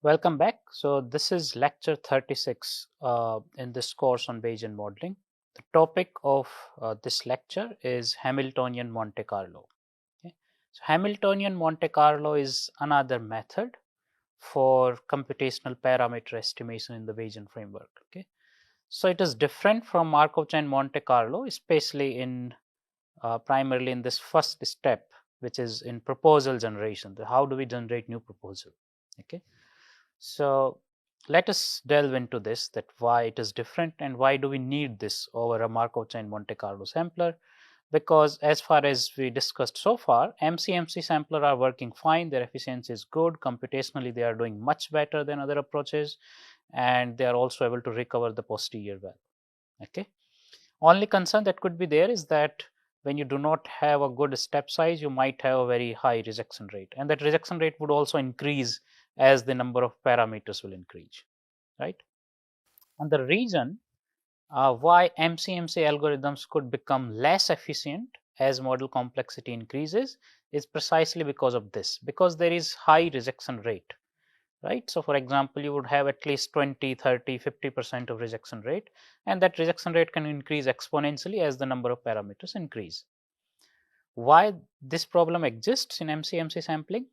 Welcome back. So this is lecture 36 in this course on Bayesian modeling. The topic of this lecture is Hamiltonian Monte Carlo. Okay. So Hamiltonian Monte Carlo is another method for computational parameter estimation in the Bayesian framework. Okay. So it is different from Markov chain Monte Carlo, especially in primarily in this first step, which is in proposal generation. How do we generate new proposal? Okay. So let us delve into this, that why it is different and why do we need this over a Markov chain Monte Carlo sampler. Because as far as we discussed so far, MCMC sampler are working fine, their efficiency is good, computationally they are doing much better than other approaches, and they are also able to recover the posterior well. Okay. Only concern that could be there is that when you do not have a good step size, you might have a very high rejection rate, and that rejection rate would also increase as the number of parameters will increase, right? And the reason why MCMC algorithms could become less efficient as model complexity increases is precisely because of this, because there is high rejection rate, right? So for example, you would have at least 20, 30, 50% of rejection rate, and that rejection rate can increase exponentially as the number of parameters increase. Why this problem exists in MCMC sampling?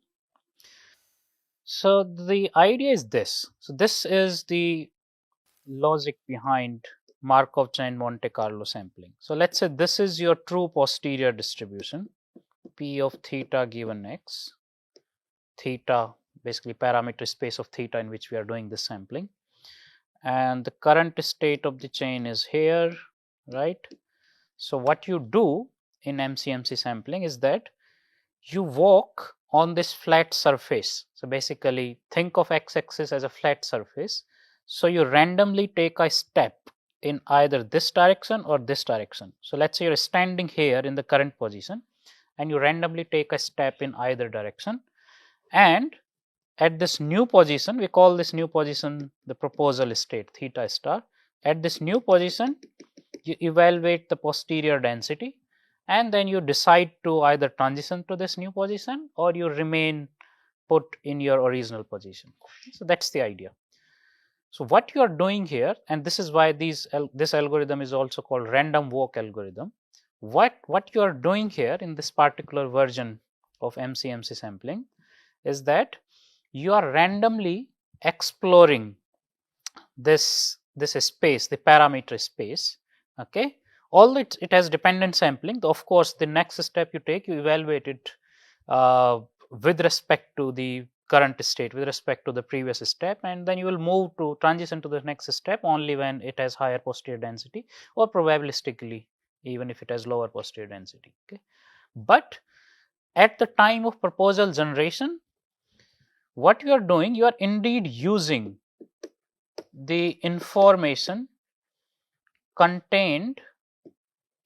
So the idea is this. So this is the logic behind Markov chain Monte Carlo sampling. So let's say this is your true posterior distribution, P of theta given x, theta basically parameter space of theta in which we are doing this sampling, and the current state of the chain is here, right? So what you do in MCMC sampling is that you walk on this flat surface. So basically think of x-axis as a flat surface. So you randomly take a step in either this direction or this direction. So let's say you're standing here in the current position and you randomly take a step in either direction, and at this new position, we call this new position the proposal state theta star. At this new position, you evaluate the posterior density, and then you decide to either transition to this new position or you remain put in your original position. So that's the idea. So what you are doing here, and this is why this algorithm is also called random walk algorithm. What you are doing here in this particular version of MCMC sampling is that you are randomly exploring this space, the parameter space. Okay, although it has dependent sampling, of course the next step you take, you evaluate it with respect to the current state, with respect to the previous step, and then you will move to transition to the next step only when it has higher posterior density, or probabilistically even if it has lower posterior density. Okay, but at the time of proposal generation, what you are doing, you are indeed using the information contained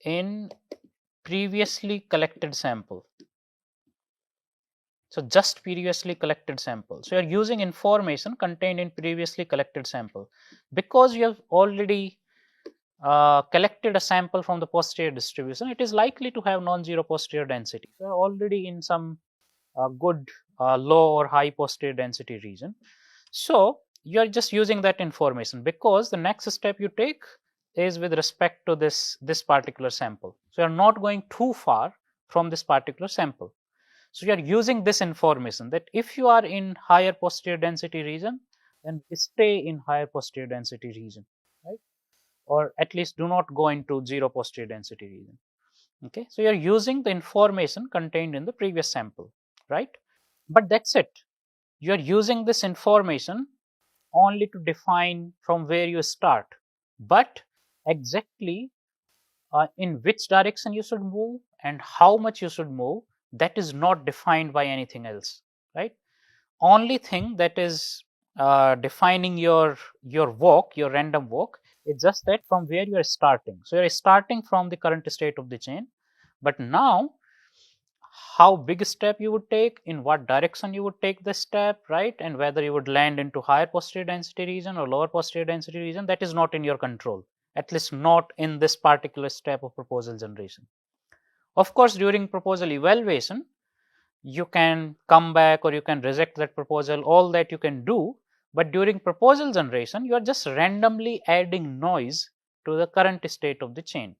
in previously collected sample. So just previously collected sample. So you are using information contained in previously collected sample, because you have already collected a sample from the posterior distribution. It is likely to have non-zero posterior density. So you are already in some good low or high posterior density region. So you are just using that information, because the next step you take is with respect to this particular sample. So you are not going too far from this particular sample. So you are using this information that if you are in higher posterior density region, then stay in higher posterior density region, right? Or at least do not go into zero posterior density region. Okay, so you are using the information contained in the previous sample, right? But that's it. You are using this information only to define from where you start, but exactly in which direction you should move and how much you should move, that is not defined by anything else, right? Only thing that is defining your walk, your random walk, is just that from where you are starting. So you are starting from the current state of the chain, but now how big a step you would take, in what direction you would take the step, right? And whether you would land into higher posterior density region or lower posterior density region, that is not in your control, at least not in this particular step of proposal generation. Of course, during proposal evaluation, you can come back or you can reject that proposal, all that you can do, But during proposal generation, you are just randomly adding noise to the current state of the chain.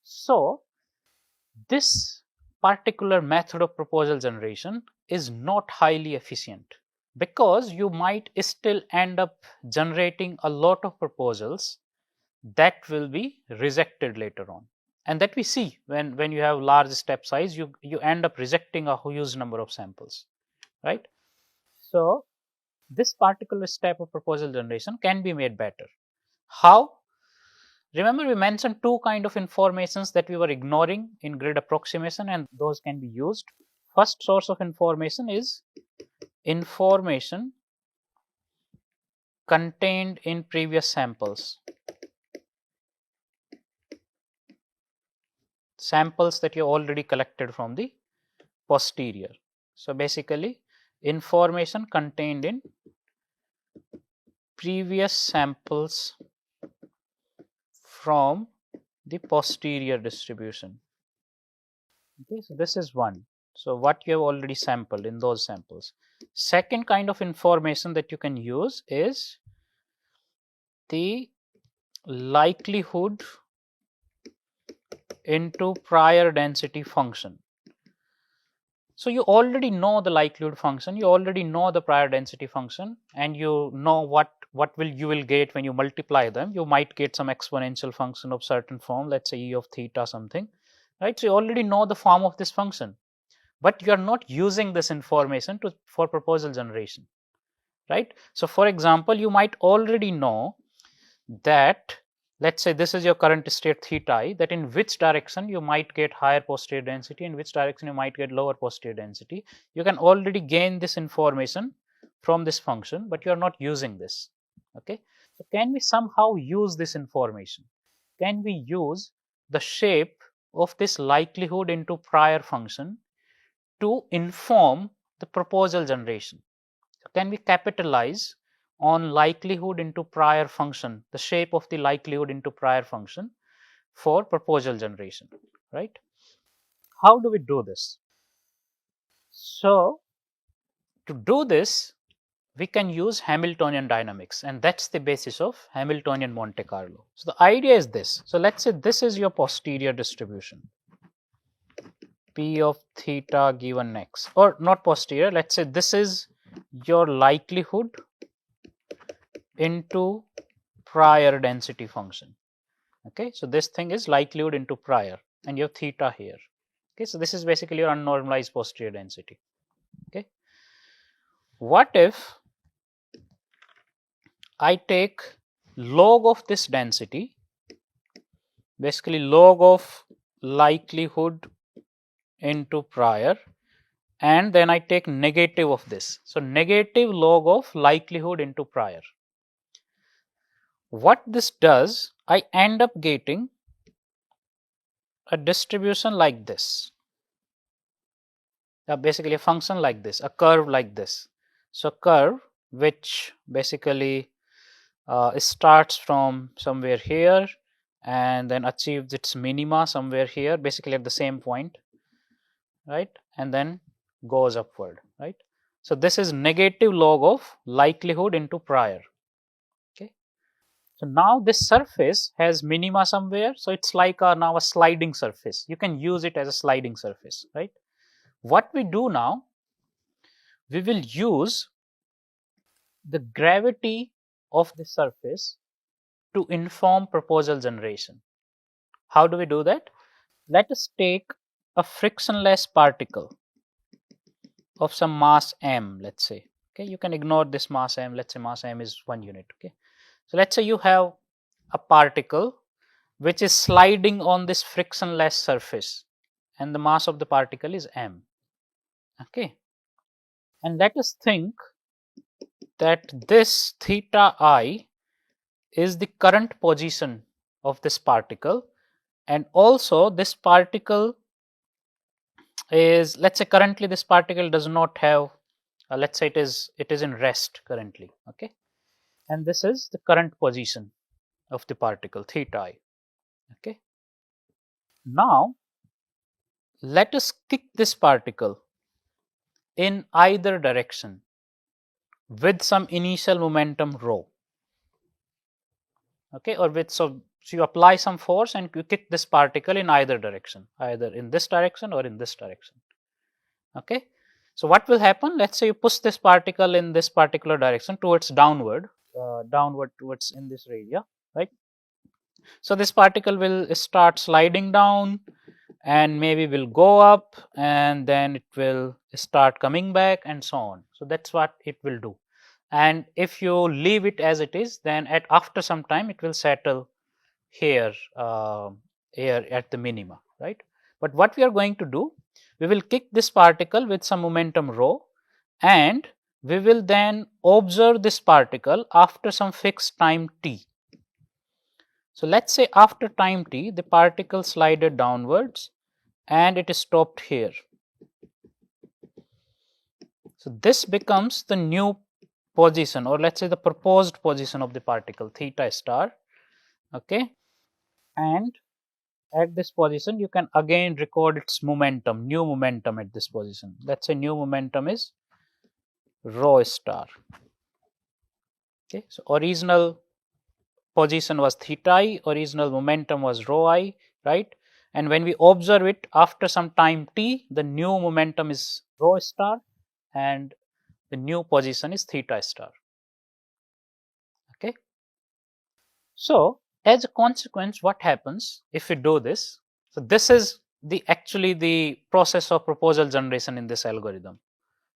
So this particular method of proposal generation is not highly efficient, because you might still end up generating a lot of proposals that will be rejected later on, and that we see when you have large step size, you end up rejecting a huge number of samples, right? So this particular step of proposal generation can be made better. How? Remember, we mentioned two kind of informations that we were ignoring in grid approximation, and those can be used. First source of information is information contained in previous samples, samples that you already collected from the posterior. So basically, information contained in previous samples from the posterior distribution. Okay, so this is one. So what you have already sampled in those samples. Second kind of information that you can use is the likelihood into prior density function. So you already know the likelihood function, you already know the prior density function, and you know what you will get when you multiply them. You might get some exponential function of certain form, let's say e of theta something, right? So you already know the form of this function, but you are not using this information for proposal generation, right? So for example, you might already know that, let's say this is your current state theta I, that in which direction you might get higher posterior density, in which direction you might get lower posterior density. You can already gain this information from this function, but you are not using this. Okay, so can we somehow use this information? Can we use the shape of this likelihood into prior function to inform the proposal generation? So can we capitalize on likelihood into prior function, the shape of the likelihood into prior function for proposal generation, right? How do we do this? So to do this, we can use Hamiltonian dynamics, and that's the basis of Hamiltonian Monte Carlo. So the idea is this. So let's say this is your posterior distribution, P of theta given x, or not posterior, let's say this is your likelihood into prior density function. Okay, so this thing is likelihood into prior, and you have theta here. Okay, so this is basically your unnormalized posterior density. Okay, what if I take log of this density, basically log of likelihood into prior, and then I take negative of this. So negative log of likelihood into prior. What this does, I end up getting a distribution like this. Basically a function like this, a curve like this. So curve which basically starts from somewhere here and then achieves its minima somewhere here, basically at the same point, right? And then goes upward, right? So this is negative log of likelihood into prior. Okay. So now this surface has minima somewhere, so it's like now a sliding surface. You can use it as a sliding surface, right? What we do now, we will use the gravity of the surface to inform proposal generation. How do we do that? Let us take a frictionless particle of some mass m, let's say. Okay, you can ignore this mass m, let's say mass m is 1 unit. Okay, so let's say you have a particle which is sliding on this frictionless surface, and the mass of the particle is m. Okay, and let us think that this theta I is the current position of this particle, and also this particle is, let's say currently this particle does not have, let's say it is in rest currently. Okay, and this is the current position of the particle theta I. Okay, now let us kick this particle in either direction. with some initial momentum rho. Okay, or with so you apply some force and you kick this particle in either direction, either in this direction or in this direction. Okay, so what will happen? Let's say you push this particle in this particular direction towards downward, downward towards in this area, right? So this particle will start sliding down and maybe will go up and then it will start coming back and so on. So that's what it will do. And if you leave it as it is, then after some time it will settle here, here at the minima, right? But what we are going to do, we will kick this particle with some momentum rho, and we will then observe this particle after some fixed time t. So let's say after time t, the particle slided downwards and it is stopped here. So this becomes the new position, or let's say the proposed position of the particle, theta star. Okay, and at this position you can again record its momentum, new momentum at this position. Let's say new momentum is rho star. Okay, so original position was theta I, original momentum was rho I, right? And when we observe it after some time t, the new momentum is rho star and the new position is theta star. Okay, so as a consequence, what happens if we do this? So this is actually the process of proposal generation in this algorithm.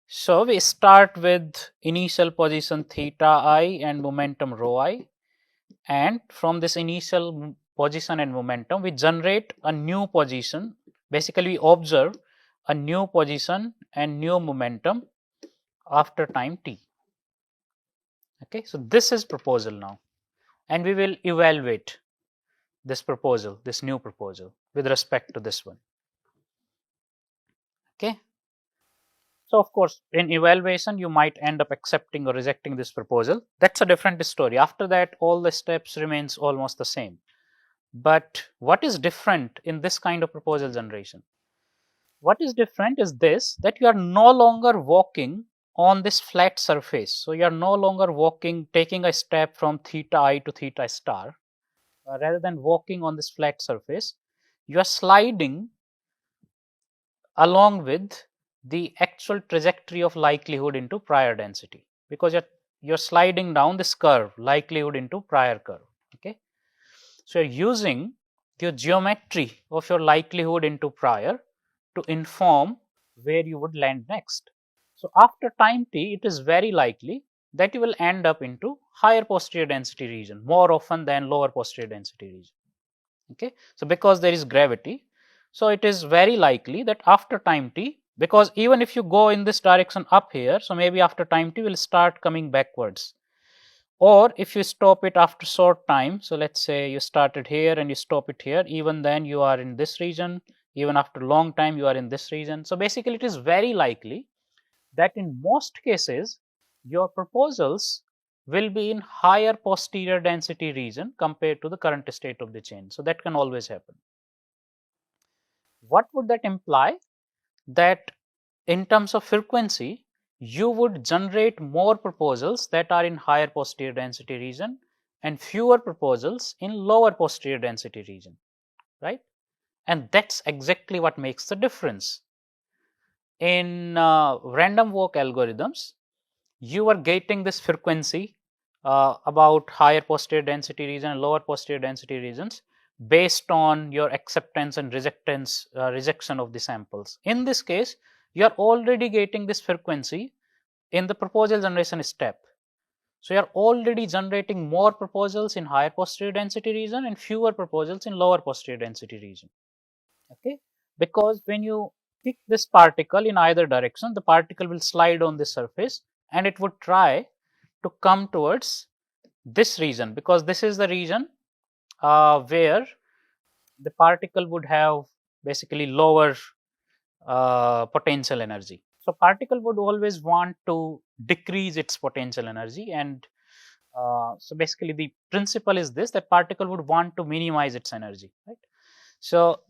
So we start with initial position theta I and momentum rho I, and from this initial position and momentum we generate a new position. Basically we observe a new position and new momentum after time t. Okay, so this is proposal now, and we will evaluate this proposal, this new proposal, with respect to this one. Okay, so of course in evaluation you might end up accepting or rejecting this proposal. That's a different story. After that all the steps remains almost the same. But what is different in this kind of proposal generation? What is different is this, that you are no longer walking on this flat surface. So you are no longer walking, taking a step from theta I to theta star. Rather than walking on this flat surface, you are sliding along with the actual trajectory of likelihood into prior density, because you're sliding down this curve, likelihood into prior curve. Okay, so you're using your geometry of your likelihood into prior to inform where you would land next. So after time t, it is very likely that you will end up into higher posterior density region more often than lower posterior density region. Okay, so because there is gravity, so it is very likely that after time t, because even if you go in this direction up here, so maybe after time t will start coming backwards, or if you stop it after short time, so let's say you started here and you stop it here, even then you are in this region, even after long time you are in this region. So basically it is very likely that in most cases your proposals will be in higher posterior density region compared to the current state of the chain. So that can always happen. What would that imply? That in terms of frequency, you would generate more proposals that are in higher posterior density region and fewer proposals in lower posterior density region, right? And that's exactly what makes the difference. In random walk algorithms, you are getting this frequency about higher posterior density region and lower posterior density regions based on your acceptance and rejection of the samples. In this case, you are already getting this frequency in the proposal generation step. So you are already generating more proposals in higher posterior density region and fewer proposals in lower posterior density region. Okay, because when you kick this particle in either direction, the particle will slide on the surface and it would try to come towards this region, because this is the region where the particle would have basically lower potential energy. So particle would always want to decrease its potential energy, and so basically the principle is this, that particle would want to minimize its energy, right? So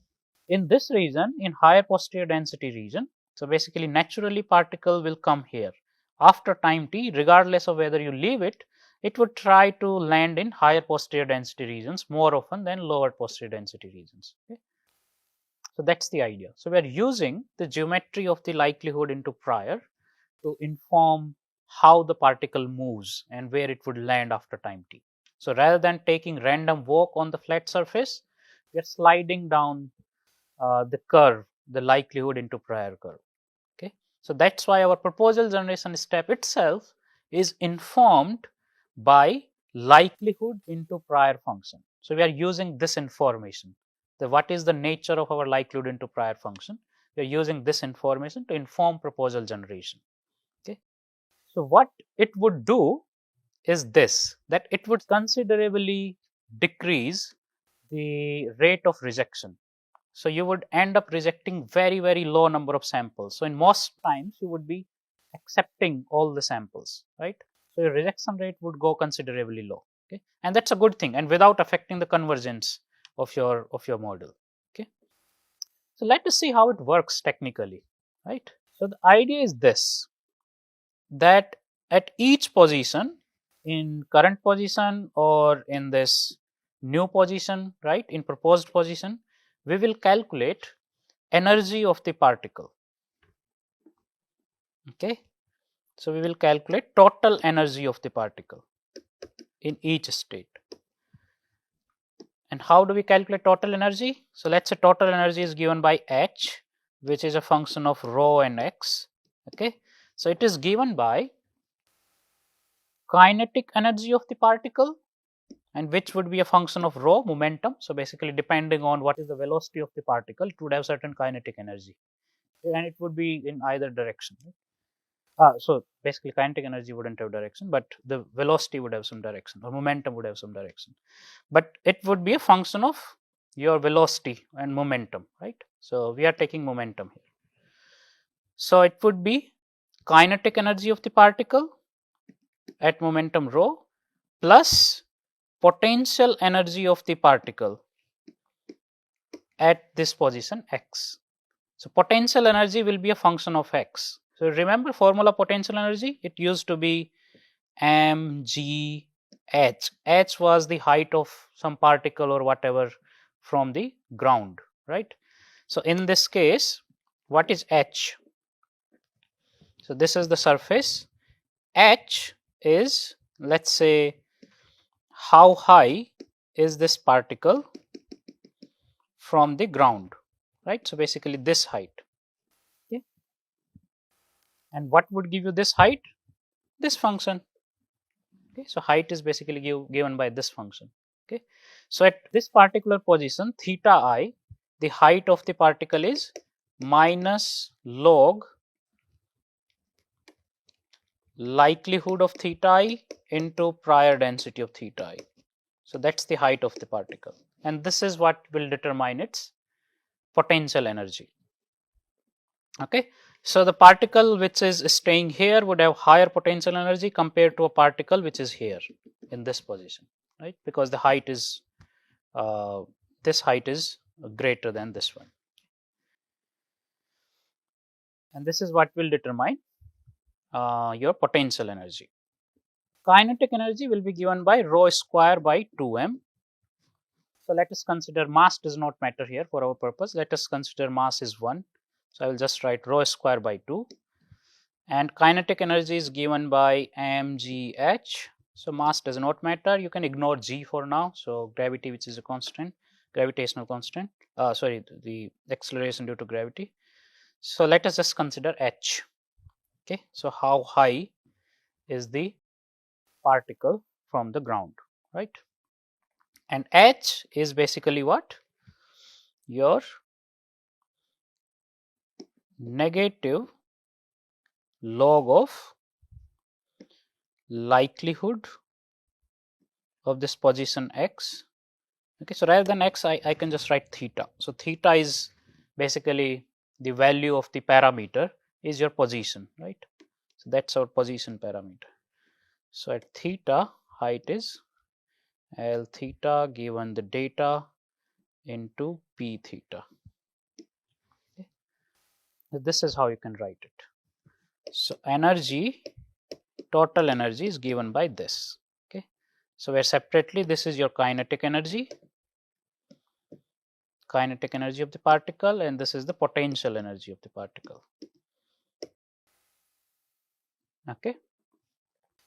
in this region, in higher posterior density region, so basically naturally particle will come here. after time t, regardless of whether you leave it, it would try to land in higher posterior density regions more often than lower posterior density regions. Okay? So that's the idea. So we are using the geometry of the likelihood into prior to inform how the particle moves and where it would land after time t. So rather than taking random walk on the flat surface, we are sliding down the curve, the likelihood into prior curve. Okay, so that's why our proposal generation step itself is informed by likelihood into prior function. So we are using this information. The what is the nature of our likelihood into prior function? We are using this information to inform proposal generation. Okay, so what it would do is this, that it would considerably decrease the rate of rejection. So you would end up rejecting very, very low number of samples. So in most times you would be accepting all the samples, right? So your rejection rate would go considerably low. Okay, and that's a good thing, and without affecting the convergence of your model. Okay, so let us see how it works technically, right? So the idea is this, that at each position, in current position or in this new position, right, in proposed position, we will calculate energy of the particle. Okay, so we will calculate total energy of the particle in each state. And how do we calculate total energy? So let's say total energy is given by h, which is a function of rho and x. Okay, so it is given by kinetic energy of the particle, and which would be a function of rho, momentum. So basically, depending on what is the velocity of the particle, it would have certain kinetic energy, and it would be in either direction. So basically, kinetic energy wouldn't have direction, but the velocity would have some direction, or momentum would have some direction. But it would be a function of your velocity and momentum, right? So we are taking momentum here. So it would be kinetic energy of the particle at momentum rho plus potential energy of the particle at this position x. So potential energy will be a function of x. So remember formula potential energy, it used to be mgh. H was the height of some particle or whatever from the ground, right? So in this case, what is h? So this is the surface. H is, let's say, how high is this particle from the ground, right? So basically this height. Okay, and what would give you this height? This function. Okay, so height is basically given by this function. Okay, so at this particular position theta I, the height of the particle is minus log likelihood of theta I into prior density of theta I. So that's the height of the particle, and this is what will determine its potential energy. Okay, so the particle which is staying here would have higher potential energy compared to a particle which is here in this position, right? Because the height is this height is greater than this one, and this is what will determine your potential energy. Kinetic energy will be given by rho square by 2m. So let us consider mass does not matter here for our purpose. Let us consider mass is 1. So I will just write rho square by 2. And kinetic energy is given by mgh. So mass does not matter. You can ignore g for now. So gravity, which is a constant, gravitational constant. Sorry, the acceleration due to gravity. So let us just consider h. Okay. So how high is the particle from the ground, right? And h is basically what? Your negative log of likelihood of this position x. Okay, so rather than x, I can just write theta. So theta is basically the value of the parameter is your position, right? So that's our position parameter. So at theta, height is L theta given the data into p theta. Okay. This is how you can write it. So energy total energy is given by this. Okay, so where separately this is your kinetic energy of the particle, and this is the potential energy of the particle. Okay,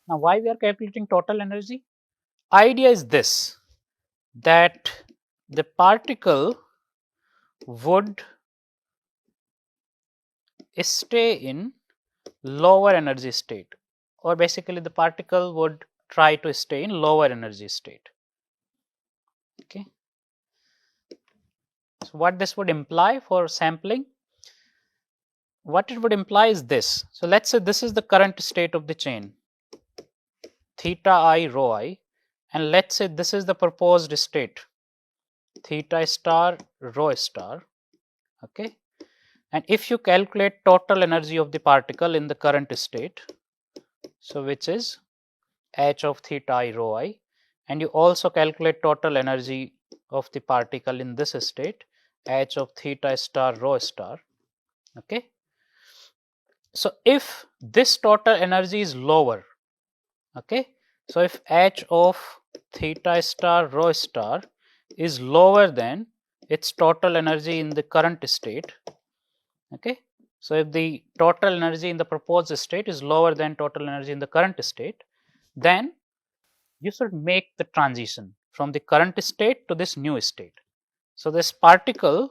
now why we are calculating total energy? Idea is this, that the particle would stay in lower energy state, or basically the particle would try to stay in lower energy state. Okay, so what this would imply for sampling, what it would imply is this. So let's say this is the current state of the chain, theta I rho I, and let's say this is the proposed state, theta star rho star. Okay, and if you calculate total energy of the particle in the current state, so which is h of theta I rho I, and you also calculate total energy of the particle in this state, h of theta star rho star. Okay, so if this total energy is lower, okay, so if h of theta star rho star is lower than its total energy in the current state, okay, so if the total energy in the proposed state is lower than total energy in the current state, then you should make the transition from the current state to this new state. So this particle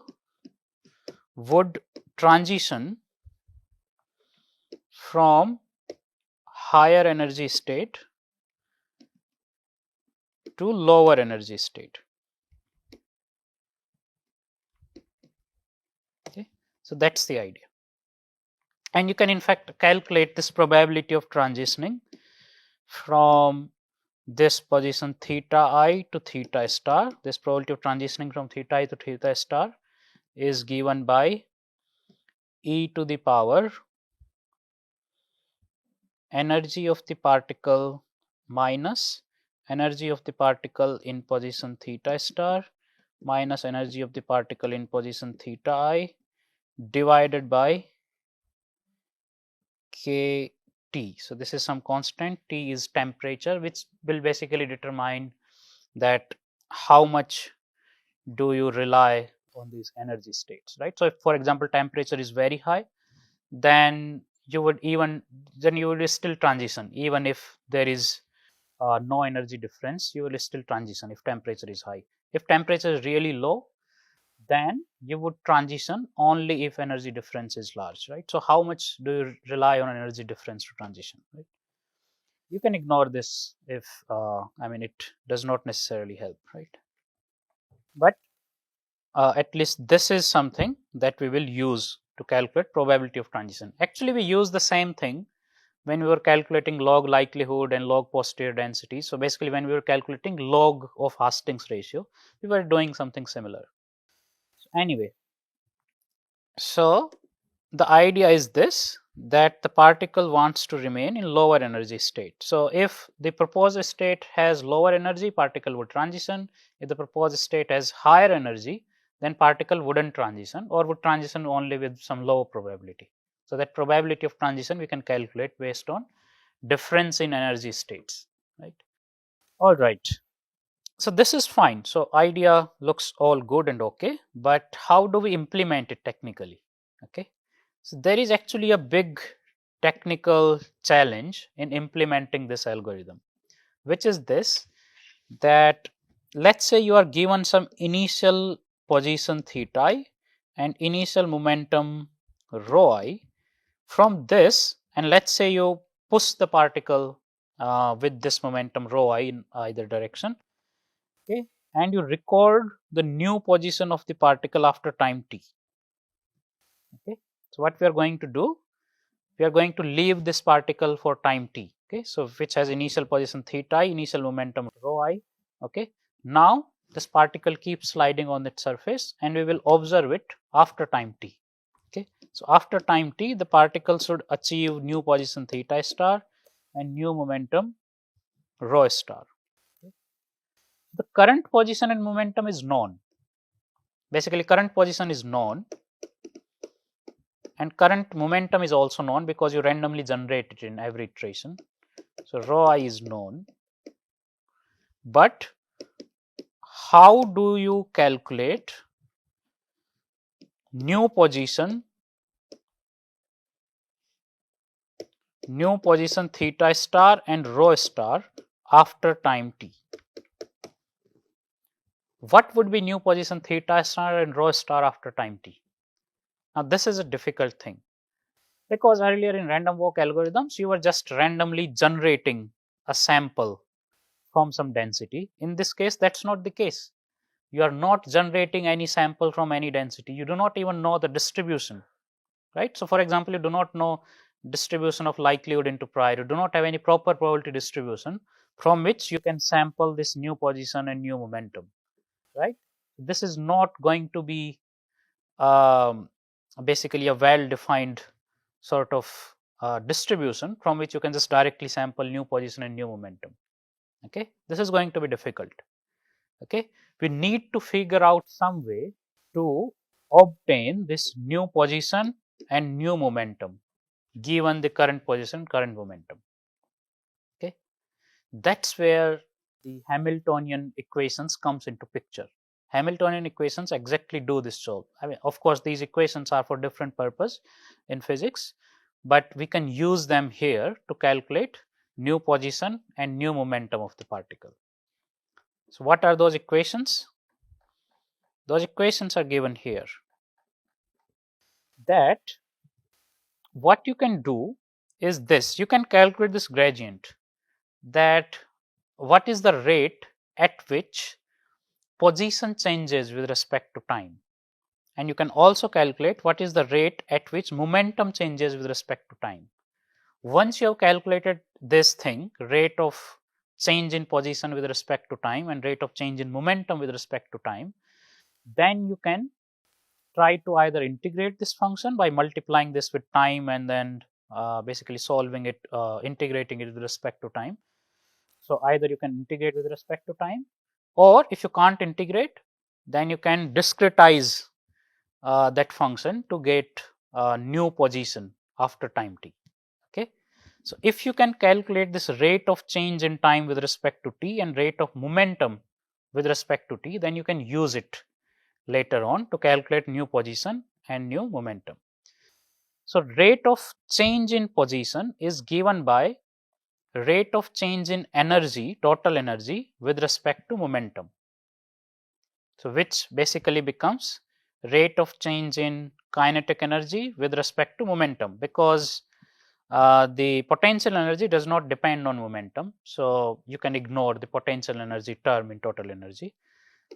would transition from higher energy state to lower energy state. Okay, so that's the idea, and you can in fact calculate this probability of transitioning from this position theta I to theta star. This probability of transitioning from theta I to theta star is given by e to the power energy of the particle minus energy of the particle in position theta star minus energy of the particle in position theta I divided by kT. So this is some constant, T is temperature, which will basically determine that how much do you rely on these energy states, right? So if for example temperature is very high, then you would still transition even if there is no energy difference. You will still transition if temperature is high. If temperature is really low, then you would transition only if energy difference is large, right? So how much do you rely on energy difference to transition, right? You can ignore this if it does not necessarily help, right? But at least this is something that we will use to calculate probability of transition. Actually, we use the same thing when we were calculating log likelihood and log posterior density. So basically, when we were calculating log of Hastings ratio, we were doing something similar. Anyway, so the idea is this, that the particle wants to remain in lower energy state. So if the proposed state has lower energy, particle would transition. If the proposed state has higher energy, then particle wouldn't transition or would transition only with some low probability. So that probability of transition we can calculate based on difference in energy states, right? All right. So this is fine. So idea looks all good and okay, but how do we implement it technically? Okay. So there is actually a big technical challenge in implementing this algorithm, which is this, that let's say you are given some initial position theta I and initial momentum rho I. From this, and let's say you push the particle with this momentum rho I in either direction, okay, and you record the new position of the particle after time t. Okay, so what we are going to do, we are going to leave this particle for time t, okay, so which has initial position theta I, initial momentum rho I. Okay, now this particle keeps sliding on its surface and we will observe it after time t. Okay, so after time t, the particle should achieve new position theta star and new momentum rho star. Okay. The current position and momentum is known. Basically, current position is known and current momentum is also known because you randomly generate it in every iteration. So rho I is known, but how do you calculate new position theta star and rho star after time t? What would be new position theta star and rho star after time t? Now this is a difficult thing, because earlier in random walk algorithms you were just randomly generating a sample from some density. In this case, that's not the case. You are not generating any sample from any density. You do not even know the distribution, right? So for example, you do not know distribution of likelihood into prior. You do not have any proper probability distribution from which you can sample this new position and new momentum, right? This is not going to be um, basically a well-defined sort of distribution from which you can just directly sample new position and new momentum. Okay, this is going to be difficult. Okay, we need to figure out some way to obtain this new position and new momentum given the current position, current momentum. Okay, that's where the Hamiltonian equations comes into picture. Hamiltonian equations exactly do this job. I mean, of course, these equations are for different purpose in physics, but we can use them here to calculate new position and new momentum of the particle. So what are those equations? Those equations are given here. That what you can do is this: you can calculate this gradient, that what is the rate at which position changes with respect to time, and you can also calculate what is the rate at which momentum changes with respect to time. Once you have calculated this thing, rate of change in position with respect to time and rate of change in momentum with respect to time, then you can try to either integrate this function by multiplying this with time and then basically solving it, integrating it with respect to time. So either you can integrate with respect to time, or if you can't integrate, then you can discretize that function to get a new position after time t. Okay, so if you can calculate this rate of change in time with respect to t and rate of momentum with respect to t, then you can use it later on to calculate new position and new momentum. So rate of change in position is given by rate of change in energy, total energy, with respect to momentum. So which basically becomes rate of change in kinetic energy with respect to momentum, because the potential energy does not depend on momentum. So you can ignore the potential energy term in total energy.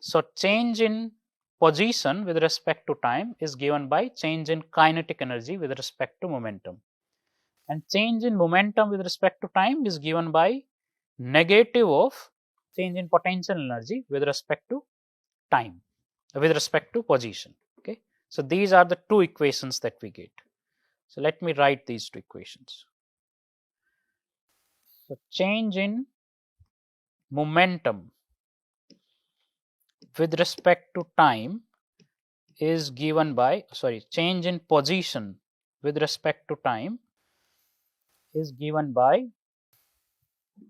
So change in position with respect to time is given by change in kinetic energy with respect to momentum, and change in momentum with respect to time is given by negative of change in potential energy with respect to time, with respect to position. Okay, so these are the two equations that we get. So let me write these two equations. So change in momentum with respect to time is given by, sorry, change in position with respect to time is given by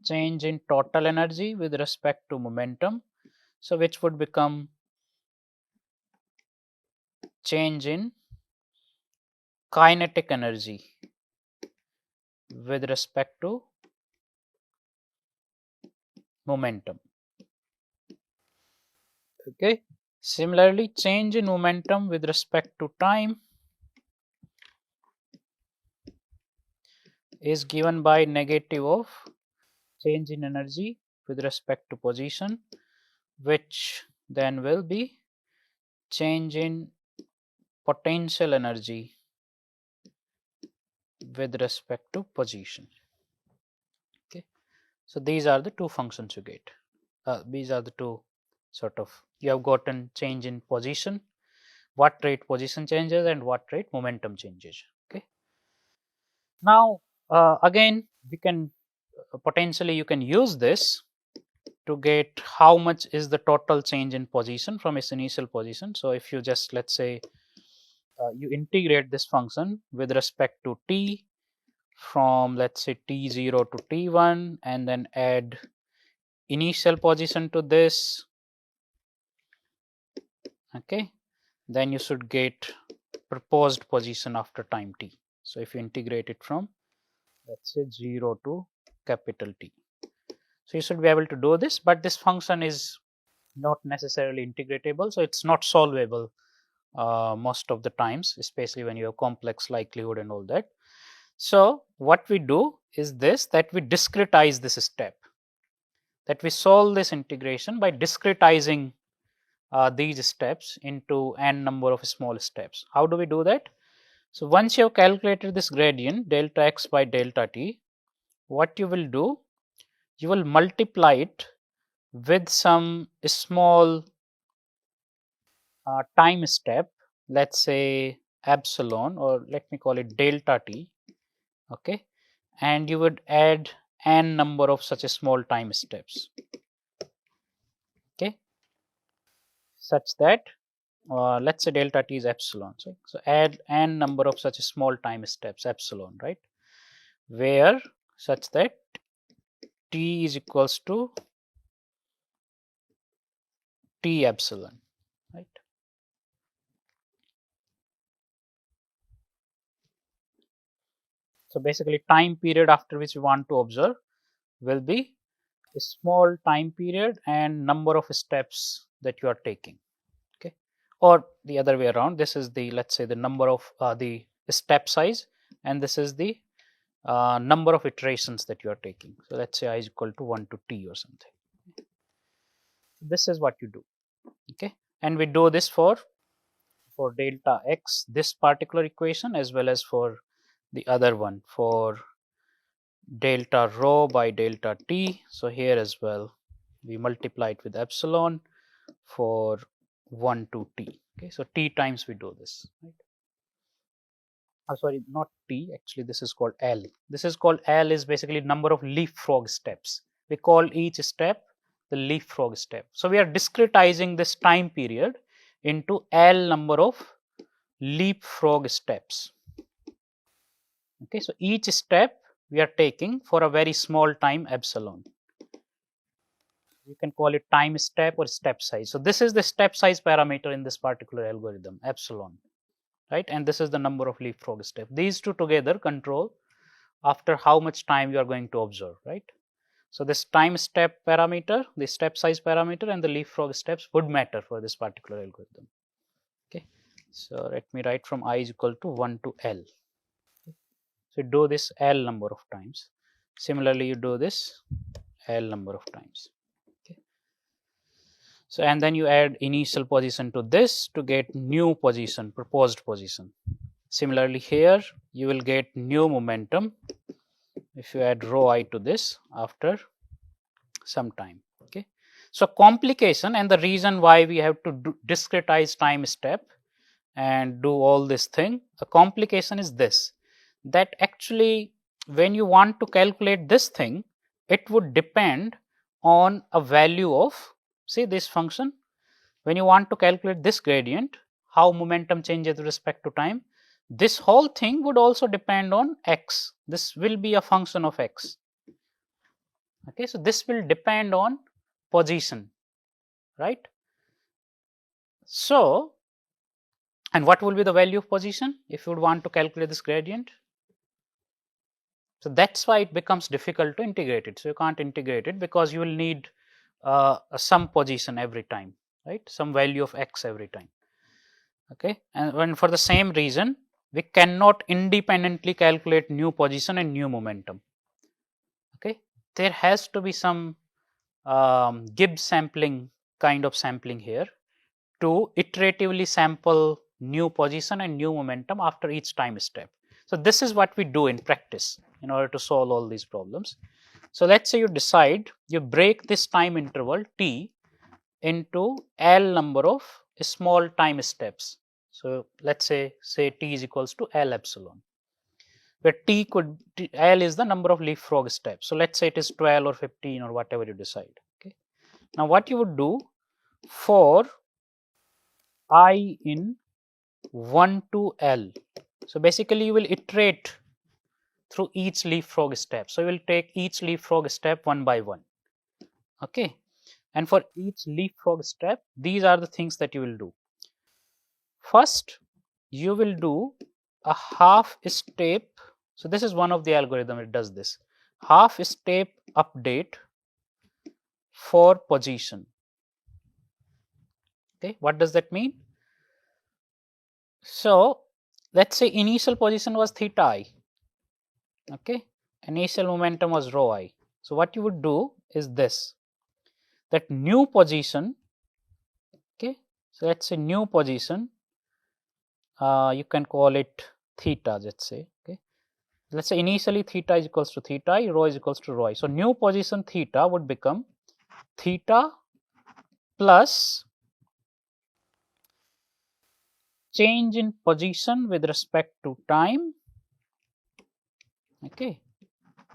change in total energy with respect to momentum. So which would become change in kinetic energy with respect to momentum. Okay. Similarly, change in momentum with respect to time is given by negative of change in energy with respect to position, which then will be change in potential energy with respect to position. Okay, so these are the two functions you get. These are the two sort of, you have gotten change in position, what rate position changes and what rate momentum changes. Okay, now again we can potentially you can use this to get how much is the total change in position from its initial position. So if you just, let's say, you integrate this function with respect to t from, let's say, t0 to t1, and then add initial position to this. Okay, then you should get proposed position after time t. So if you integrate it from, let's say, 0 to capital T. So you should be able to do this, but this function is not necessarily integratable, so it's not solvable most of the times, especially when you have complex likelihood and all that. So what we do is this, that we discretize this step, that we solve this integration by discretizing these steps into n number of small steps. How do we do that? So once you have calculated this gradient delta x by delta t, what you will do, you will multiply it with some small time step, let's say epsilon, or let me call it delta t. Okay, and you would add n number of such a small time steps. Okay, such that let's say delta t is epsilon. So add n number of such small time steps epsilon, right? Where such that t is equals to t epsilon, right? So basically, time period after which we want to observe will be a small time period and number of steps that you are taking. Okay, or the other way around. This is the, let's say, the number of the step size, and this is the number of iterations that you are taking. So let's say I is equal to 1 to t or something. This is what you do. Okay, and we do this for delta x, this particular equation, as well as for the other one for delta rho by delta t. So here as well we multiply it with epsilon for 1 to t. Okay, so t times we do this, right? Sorry, not t, actually this is called L. This is called L, is basically number of leapfrog steps. We call each step the leapfrog step. So we are discretizing this time period into L number of leapfrog steps. Okay, so each step we are taking for a very small time epsilon. You can call it time step or step size. So this is the step size parameter in this particular algorithm, epsilon, right? And this is the number of leapfrog step. These two together control after how much time you are going to observe, right? So this time step parameter, the step size parameter, and the leapfrog steps would matter for this particular algorithm. Okay, so let me write from I is equal to 1 to L. So you do this L number of times. Similarly, you do this L number of times. Okay. So and then you add initial position to this to get new position, proposed position. Similarly, here you will get new momentum if you add rho I to this after some time. Okay, so complication, and the reason why we have to discretize time step and do all this thing, the complication is this, that actually when you want to calculate this thing, it would depend on a value of, see this function, when you want to calculate this gradient, how momentum changes with respect to time, this whole thing would also depend on x. This will be a function of x. Okay, so this will depend on position, right? So, and what will be the value of position if you would want to calculate this gradient? So that's why it becomes difficult to integrate it. So you can't integrate it because you will need some position every time, right? Some value of x every time. Okay, and when for the same reason, we cannot independently calculate new position and new momentum. Okay, there has to be some Gibbs sampling kind of sampling here to iteratively sample new position and new momentum after each time step. So this is what we do in practice in order to solve all these problems. So let's say you decide, you break this time interval t into L number of small time steps. So let's say t is equals to L epsilon, where L is the number of leapfrog steps. So let's say it is 12 or 15 or whatever you decide. Okay. Now what you would do for I in 1 to L. So basically you will iterate through each leapfrog step. So, we will take each leapfrog step one by one. Okay. And for each leapfrog step, these are the things that you will do. First, you will do a half step. So, this is one of the algorithm, it does this half step update for position. Okay, what does that mean? So, let's say initial position was theta I. Okay, initial momentum was rho I. So, what you would do is this, that new position. Okay, so let's say new position, you can call it theta, let's say. Okay, let's say initially theta is equals to theta I, rho is equals to rho I. So, new position theta would become theta plus change in position with respect to time. Okay,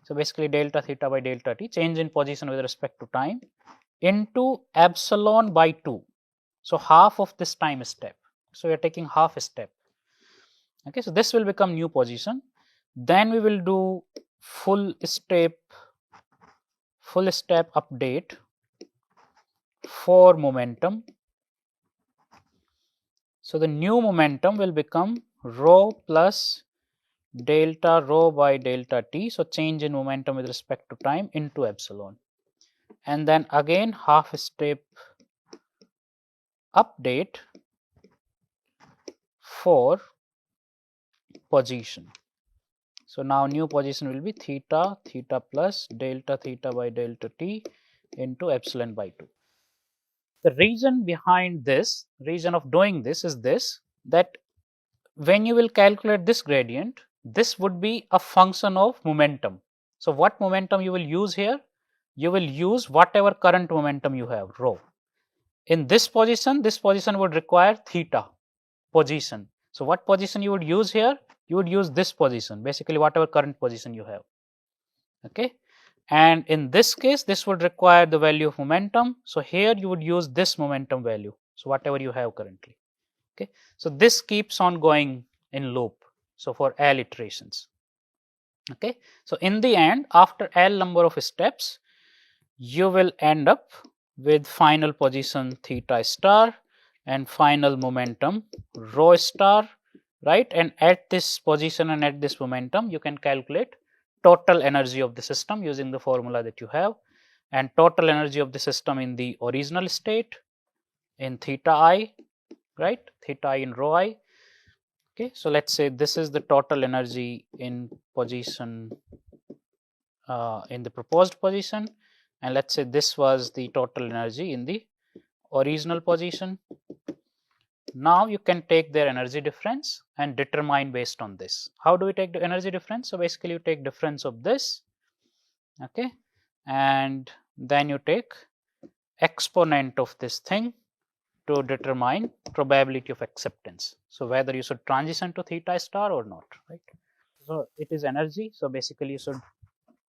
so basically delta theta by delta t, change in position with respect to time, into epsilon by 2. So, half of this time step. So, we are taking half a step. Okay, so this will become new position. Then we will do full step update for momentum. So, the new momentum will become rho plus delta rho by delta t. So, change in momentum with respect to time into epsilon, and then again half step update for position. So, now new position will be theta plus delta theta by delta t into epsilon by 2. The reason behind this, reason of doing this is this, that when you will calculate this gradient, this would be a function of momentum. So, what momentum you will use here? You will use whatever current momentum you have, rho. In this position would require theta position. So, what position you would use here? You would use this position, basically whatever current position you have. Okay. And in this case, this would require the value of momentum. So, here you would use this momentum value. So, whatever you have currently. Okay. So, this keeps on going in loop. So, for L iterations. Okay. So, in the end, after L number of steps, you will end up with final position theta star and final momentum rho star, right? And at this position and at this momentum, you can calculate total energy of the system using the formula that you have, and total energy of the system in the original state in theta I, right? Theta I in rho I. Okay, so let's say this is the total energy in position in the proposed position, and let's say this was the total energy in the original position. Now you can take their energy difference and determine based on this. How do we take the energy difference? So basically you take difference of this, okay, and then you take exponent of this thing to determine probability of acceptance. So whether you should transition to theta star or not, right? So it is energy. So basically you should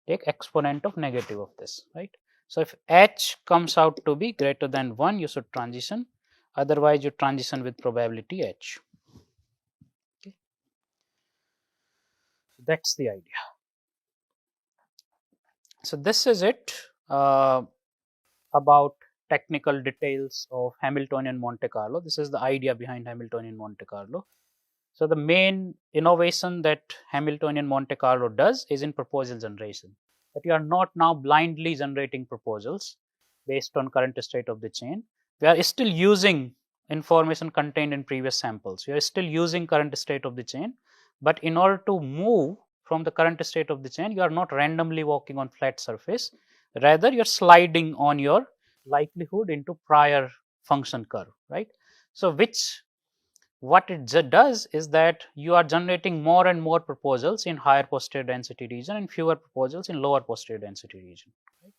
take exponent of negative of this, right? So if H comes out to be greater than 1, you should transition, otherwise you transition with probability H. Okay. So that's the idea. So this is it about technical details of Hamiltonian Monte Carlo. This is the idea behind Hamiltonian Monte Carlo. So the main innovation that Hamiltonian Monte Carlo does is in proposal generation. That you are not now blindly generating proposals based on current state of the chain. We are still using information contained in previous samples. We are still using current state of the chain, but in order to move from the current state of the chain, you are not randomly walking on flat surface. Rather, you are sliding on your likelihood into prior function curve, right? So, what it does is that you are generating more and more proposals in higher posterior density region and fewer proposals in lower posterior density region. Right?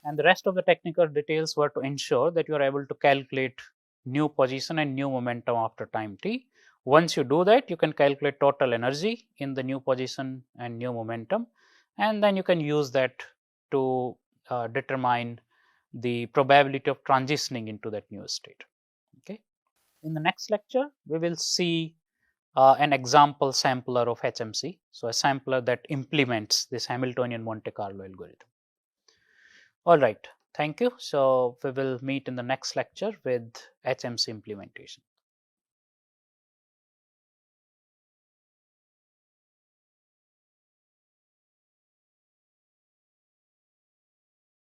And the rest of the technical details were to ensure that you are able to calculate new position and new momentum after time t. Once you do that, you can calculate total energy in the new position and new momentum, and then you can use that to determine the probability of transitioning into that new state. Okay. In the next lecture, we will see an example sampler of HMC. So, a sampler that implements this Hamiltonian Monte Carlo algorithm. All right, thank you. So, we will meet in the next lecture with HMC implementation.